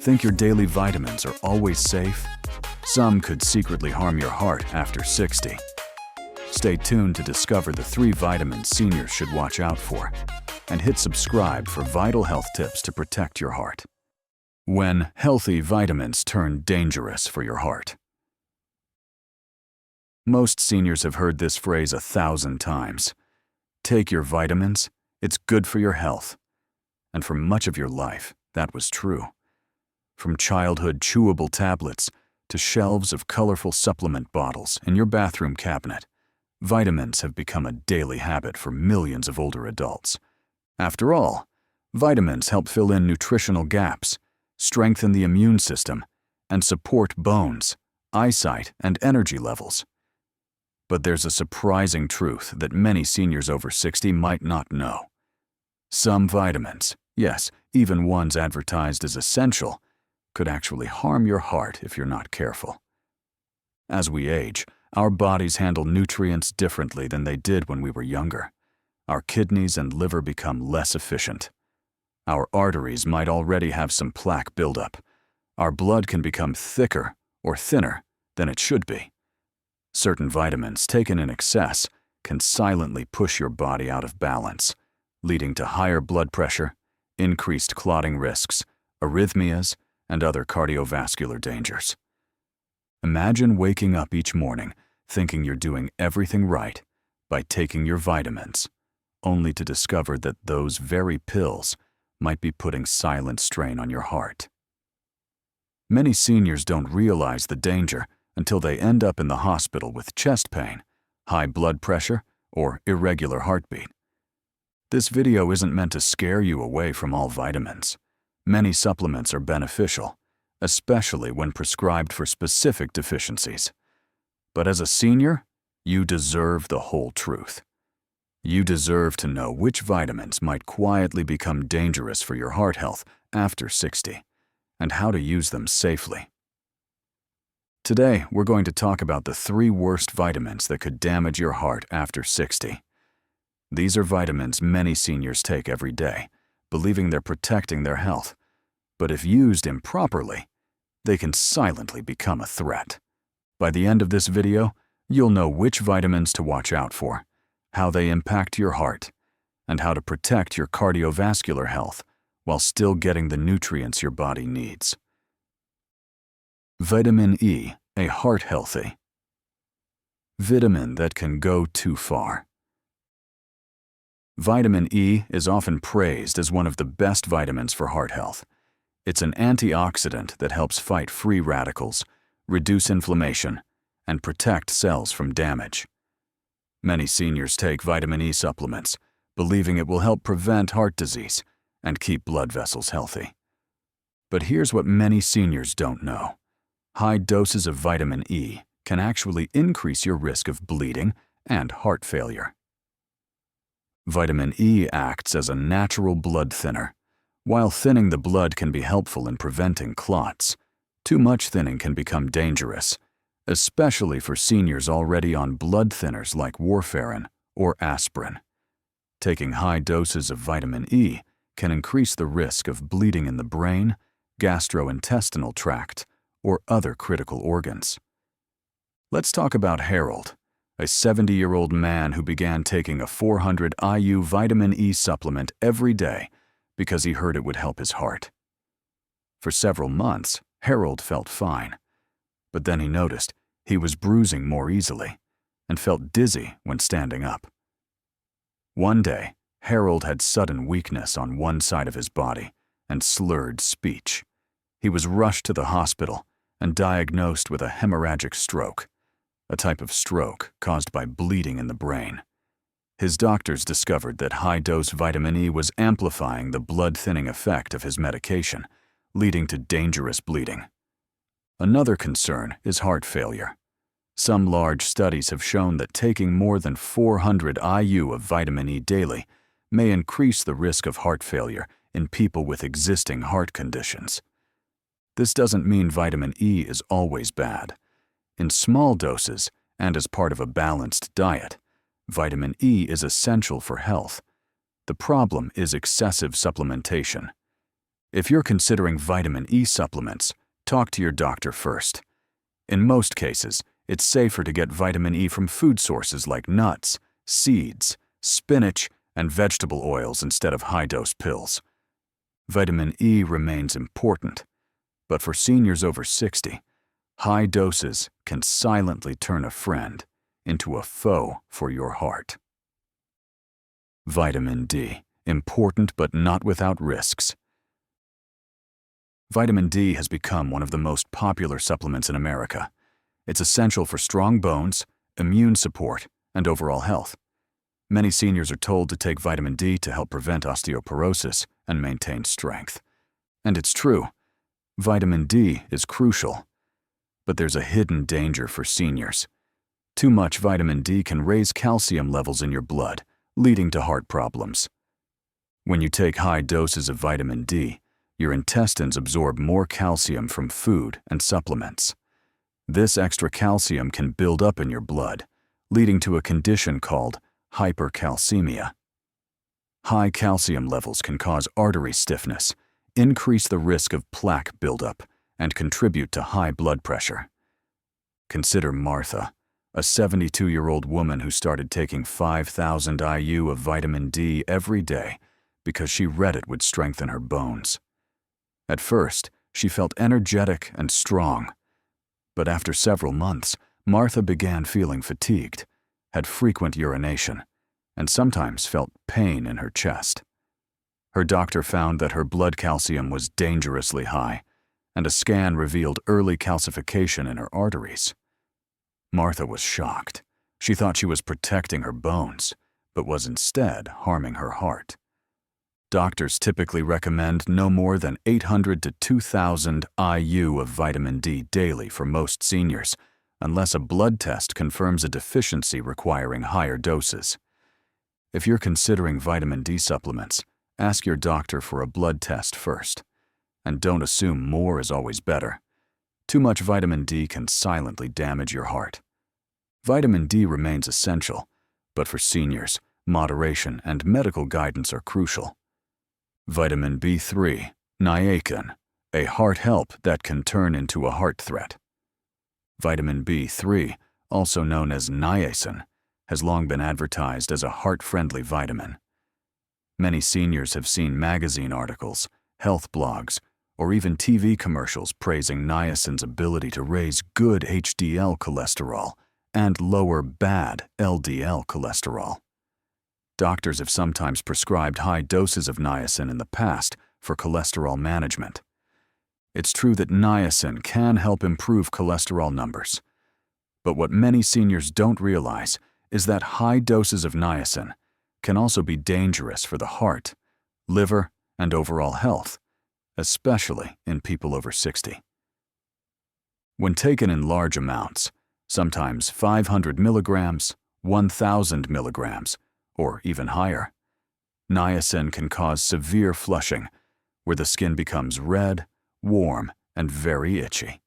Think your daily vitamins are always safe? Some could secretly harm your heart after 60. Stay tuned to discover the 3 vitamins seniors should watch out for, and hit subscribe for vital health tips to protect your heart. When healthy vitamins turn dangerous for your heart. Most seniors have heard this phrase 1,000 times. Take your vitamins, it's good for your health. And for much of your life, that was true. From childhood chewable tablets to shelves of colorful supplement bottles in your bathroom cabinet, vitamins have become a daily habit for millions of older adults. After all, vitamins help fill in nutritional gaps, strengthen the immune system, and support bones, eyesight, and energy levels. But there's a surprising truth that many seniors over 60 might not know. Some vitamins, yes, even ones advertised as essential, could actually harm your heart if you're not careful. As we age, our bodies handle nutrients differently than they did when we were younger. Our kidneys and liver become less efficient. Our arteries might already have some plaque buildup. Our blood can become thicker or thinner than it should be. Certain vitamins taken in excess can silently push your body out of balance, leading to higher blood pressure, increased clotting risks, arrhythmias, and other cardiovascular dangers. Imagine waking up each morning thinking you're doing everything right by taking your vitamins, only to discover that those very pills might be putting silent strain on your heart. Many seniors don't realize the danger until they end up in the hospital with chest pain, high blood pressure, or irregular heartbeat. This video isn't meant to scare you away from all vitamins. Many supplements are beneficial, especially when prescribed for specific deficiencies. But as a senior, you deserve the whole truth. You deserve to know which vitamins might quietly become dangerous for your heart health after 60, and how to use them safely. Today, we're going to talk about the 3 worst vitamins that could damage your heart after 60. These are vitamins many seniors take every day, believing they're protecting their health. But if used improperly, they can silently become a threat. By the end of this video, you'll know which vitamins to watch out for, how they impact your heart, and how to protect your cardiovascular health while still getting the nutrients your body needs. Vitamin E, a heart healthy vitamin that can go too far. Vitamin E is often praised as one of the best vitamins for heart health. It's an antioxidant that helps fight free radicals, reduce inflammation, and protect cells from damage. Many seniors take vitamin E supplements, believing it will help prevent heart disease and keep blood vessels healthy. But here's what many seniors don't know. High doses of vitamin E can actually increase your risk of bleeding and heart failure. Vitamin E acts as a natural blood thinner. While thinning the blood can be helpful in preventing clots, too much thinning can become dangerous, especially for seniors already on blood thinners like warfarin or aspirin. Taking high doses of vitamin E can increase the risk of bleeding in the brain, gastrointestinal tract, or other critical organs. Let's talk about Harold, a 70-year-old man who began taking a 400 IU vitamin E supplement every day because he heard it would help his heart. For several months, Harold felt fine, but then he noticed he was bruising more easily and felt dizzy when standing up. One day, Harold had sudden weakness on one side of his body and slurred speech. He was rushed to the hospital and diagnosed with a hemorrhagic stroke, a type of stroke caused by bleeding in the brain. His doctors discovered that high-dose vitamin E was amplifying the blood-thinning effect of his medication, leading to dangerous bleeding. Another concern is heart failure. Some large studies have shown that taking more than 400 IU of vitamin E daily may increase the risk of heart failure in people with existing heart conditions. This doesn't mean vitamin E is always bad. In small doses and as part of a balanced diet, vitamin E is essential for health. The problem is excessive supplementation. If you're considering vitamin E supplements, talk to your doctor first. In most cases, it's safer to get vitamin E from food sources like nuts, seeds, spinach, and vegetable oils instead of high-dose pills. Vitamin E remains important, but for seniors over 60, high doses can silently turn a friend into a foe for your heart. Vitamin D, important but not without risks. Vitamin D has become one of the most popular supplements in America. It's essential for strong bones, immune support, and overall health. Many seniors are told to take vitamin D to help prevent osteoporosis and maintain strength. And it's true, vitamin D is crucial. But there's a hidden danger for seniors. Too much vitamin D can raise calcium levels in your blood, leading to heart problems. When you take high doses of vitamin D, your intestines absorb more calcium from food and supplements. This extra calcium can build up in your blood, leading to a condition called hypercalcemia. High calcium levels can cause artery stiffness, increase the risk of plaque buildup, and contribute to high blood pressure. Consider Martha, a 72-year-old woman who started taking 5,000 IU of vitamin D every day because she read it would strengthen her bones. At first, she felt energetic and strong. But after several months, Martha began feeling fatigued, had frequent urination, and sometimes felt pain in her chest. Her doctor found that her blood calcium was dangerously high, and a scan revealed early calcification in her arteries. Martha was shocked. She thought she was protecting her bones, but was instead harming her heart. Doctors typically recommend no more than 800 to 2,000 IU of vitamin D daily for most seniors, unless a blood test confirms a deficiency requiring higher doses. If you're considering vitamin D supplements, ask your doctor for a blood test first. And don't assume more is always better. Too much vitamin D can silently damage your heart. Vitamin D remains essential, but for seniors, moderation and medical guidance are crucial. Vitamin B3, Niacin, a heart help that can turn into a heart threat. Vitamin B3, also known as niacin, has long been advertised as a heart-friendly vitamin. Many seniors have seen magazine articles, health blogs, or even TV commercials praising niacin's ability to raise good HDL cholesterol and lower bad LDL cholesterol. Doctors have sometimes prescribed high doses of niacin in the past for cholesterol management. It's true that niacin can help improve cholesterol numbers. But what many seniors don't realize is that high doses of niacin can also be dangerous for the heart, liver, and overall health, especially in people over 60. When taken in large amounts, sometimes 500 milligrams, 1,000 milligrams, or even higher, niacin can cause severe flushing, where the skin becomes red, warm, and very itchy.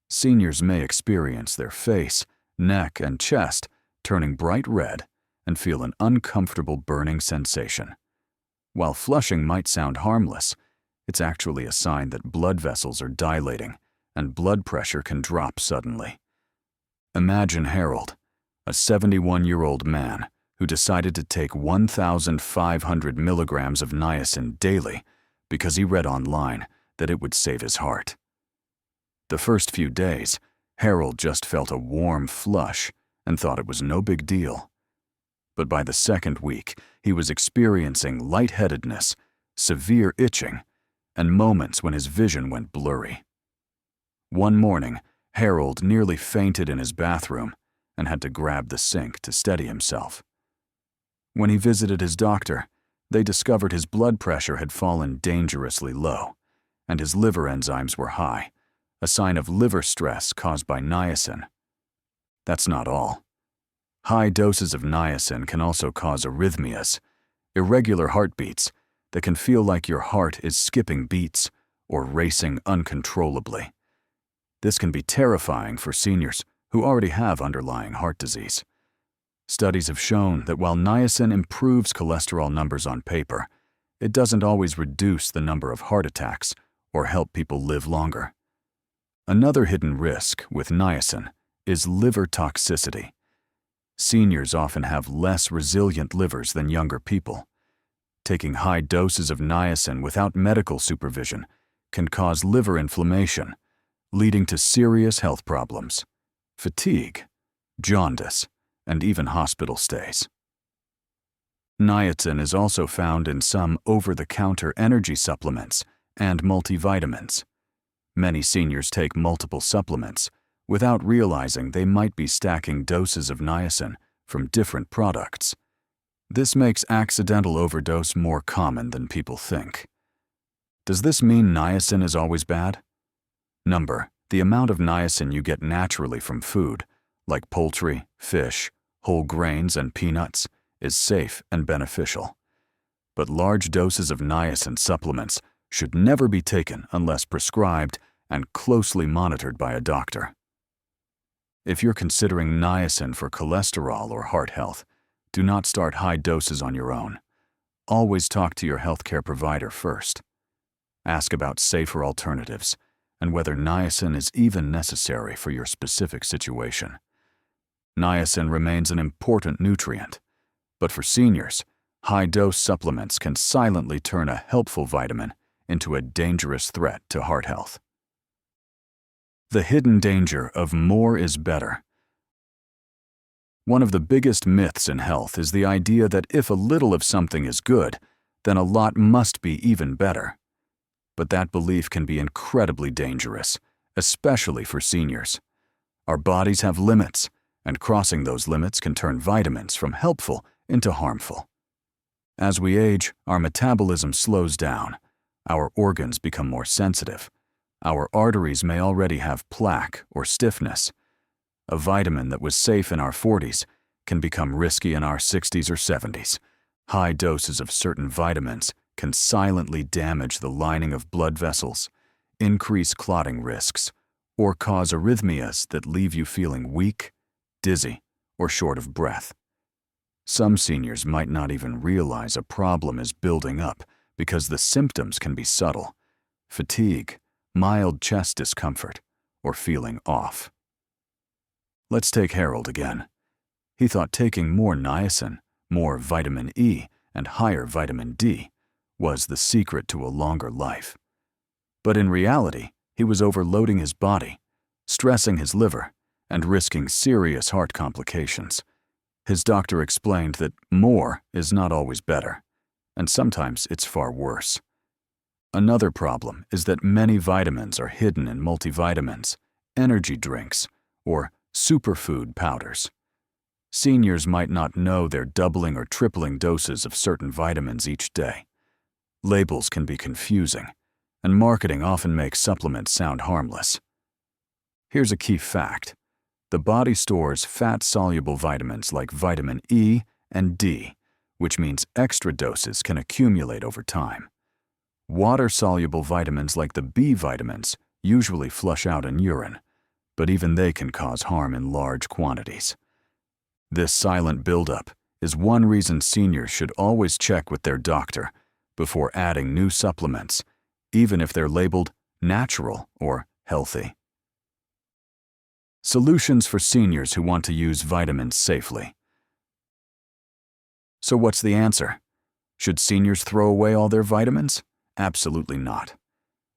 Seniors may experience their face, neck, and chest turning bright red and feel an uncomfortable burning sensation. While flushing might sound harmless, it's actually a sign that blood vessels are dilating and blood pressure can drop suddenly. Imagine Harold, a 71-year-old man who decided to take 1,500 milligrams of niacin daily because he read online that it would save his heart. The first few days, Harold just felt a warm flush and thought it was no big deal. But by the second week, he was experiencing lightheadedness, severe itching, and moments when his vision went blurry. One morning, Harold nearly fainted in his bathroom and had to grab the sink to steady himself. When he visited his doctor, they discovered his blood pressure had fallen dangerously low, and his liver enzymes were high, a sign of liver stress caused by niacin. That's not all. High doses of niacin can also cause arrhythmias, irregular heartbeats that can feel like your heart is skipping beats or racing uncontrollably. This can be terrifying for seniors who already have underlying heart disease. Studies have shown that while niacin improves cholesterol numbers on paper, it doesn't always reduce the number of heart attacks or help people live longer. Another hidden risk with niacin is liver toxicity. Seniors often have less resilient livers than younger people. Taking high doses of niacin without medical supervision can cause liver inflammation, leading to serious health problems, fatigue, jaundice, and even hospital stays. Niacin is also found in some over-the-counter energy supplements and multivitamins. Many seniors take multiple supplements without realizing they might be stacking doses of niacin from different products. This makes accidental overdose more common than people think. Does this mean niacin is always bad? The amount of niacin you get naturally from food, like poultry, fish, whole grains, and peanuts, is safe and beneficial. But large doses of niacin supplements should never be taken unless prescribed and closely monitored by a doctor. If you're considering niacin for cholesterol or heart health, do not start high doses on your own. Always talk to your healthcare provider first. Ask about safer alternatives and whether niacin is even necessary for your specific situation. Niacin remains an important nutrient, but for seniors, high-dose supplements can silently turn a helpful vitamin into a dangerous threat to heart health. The hidden danger of more is better. One of the biggest myths in health is the idea that if a little of something is good, then a lot must be even better. But that belief can be incredibly dangerous, especially for seniors. Our bodies have limits, and crossing those limits can turn vitamins from helpful into harmful. As we age, our metabolism slows down, our organs become more sensitive, our arteries may already have plaque or stiffness. A vitamin that was safe in our 40s can become risky in our 60s or 70s. High doses of certain vitamins can silently damage the lining of blood vessels, increase clotting risks, or cause arrhythmias that leave you feeling weak, dizzy, or short of breath. Some seniors might not even realize a problem is building up because the symptoms can be subtle: fatigue, mild chest discomfort, or feeling off. Let's take Harold again. He thought taking more niacin, more vitamin E, and higher vitamin D was the secret to a longer life. But in reality, he was overloading his body, stressing his liver, and risking serious heart complications. His doctor explained that more is not always better, and sometimes it's far worse. Another problem is that many vitamins are hidden in multivitamins, energy drinks, or superfood powders. Seniors might not know they're doubling or tripling doses of certain vitamins each day. Labels can be confusing, and marketing often makes supplements sound harmless. Here's a key fact. The body stores fat-soluble vitamins like vitamin E and D, which means extra doses can accumulate over time. Water-soluble vitamins like the B vitamins usually flush out in urine, but even they can cause harm in large quantities. This silent buildup is one reason seniors should always check with their doctor before adding new supplements, even if they're labeled natural or healthy. Solutions for seniors who want to use vitamins safely. So what's the answer? Should seniors throw away all their vitamins? Absolutely not.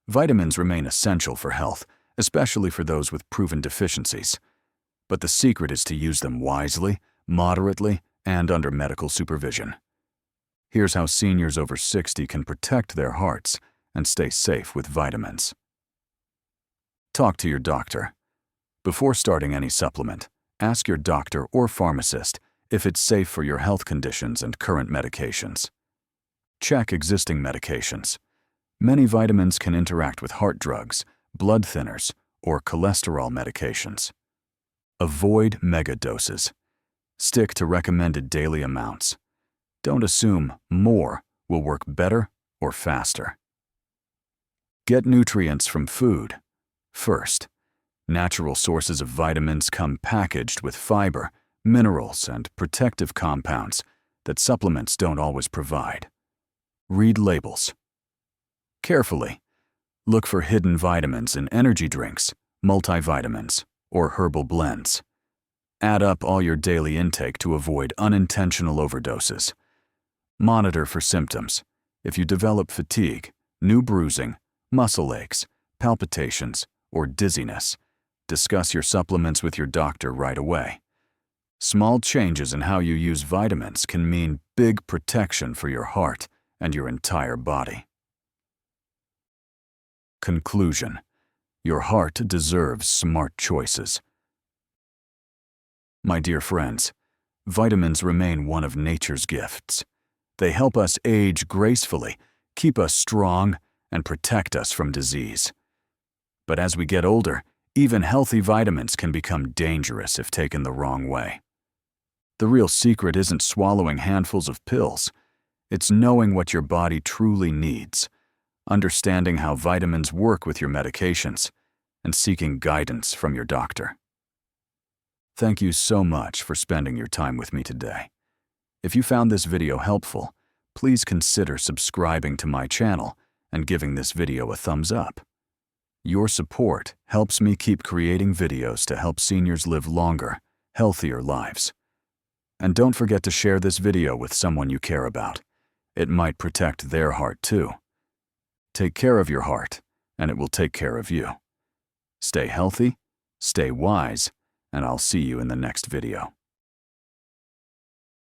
Vitamins remain essential for health, especially for those with proven deficiencies. But the secret is to use them wisely, moderately, and under medical supervision. Here's how seniors over 60 can protect their hearts and stay safe with vitamins. Talk to your doctor. Before starting any supplement, ask your doctor or pharmacist if it's safe for your health conditions and current medications. Check existing medications. Many vitamins can interact with heart drugs, blood thinners, or cholesterol medications. Avoid mega doses. Stick to recommended daily amounts. Don't assume more will work better or faster. Get nutrients from food. First, natural sources of vitamins come packaged with fiber, minerals, and protective compounds that supplements don't always provide. Read labels carefully. Look for hidden vitamins in energy drinks, multivitamins, or herbal blends. Add up all your daily intake to avoid unintentional overdoses. Monitor for symptoms. If you develop fatigue, new bruising, muscle aches, palpitations, or dizziness, discuss your supplements with your doctor right away. Small changes in how you use vitamins can mean big protection for your heart and your entire body. Conclusion: your heart deserves smart choices. My dear friends, vitamins remain one of nature's gifts. They help us age gracefully, keep us strong, and protect us from disease. But as we get older, even healthy vitamins can become dangerous if taken the wrong way. The real secret isn't swallowing handfuls of pills. It's knowing what your body truly needs, understanding how vitamins work with your medications, and seeking guidance from your doctor. Thank you so much for spending your time with me today. If you found this video helpful, please consider subscribing to my channel and giving this video a thumbs up. Your support helps me keep creating videos to help seniors live longer, healthier lives. And don't forget to share this video with someone you care about. It might protect their heart too. Take care of your heart, and it will take care of you. Stay healthy, stay wise, and I'll see you in the next video.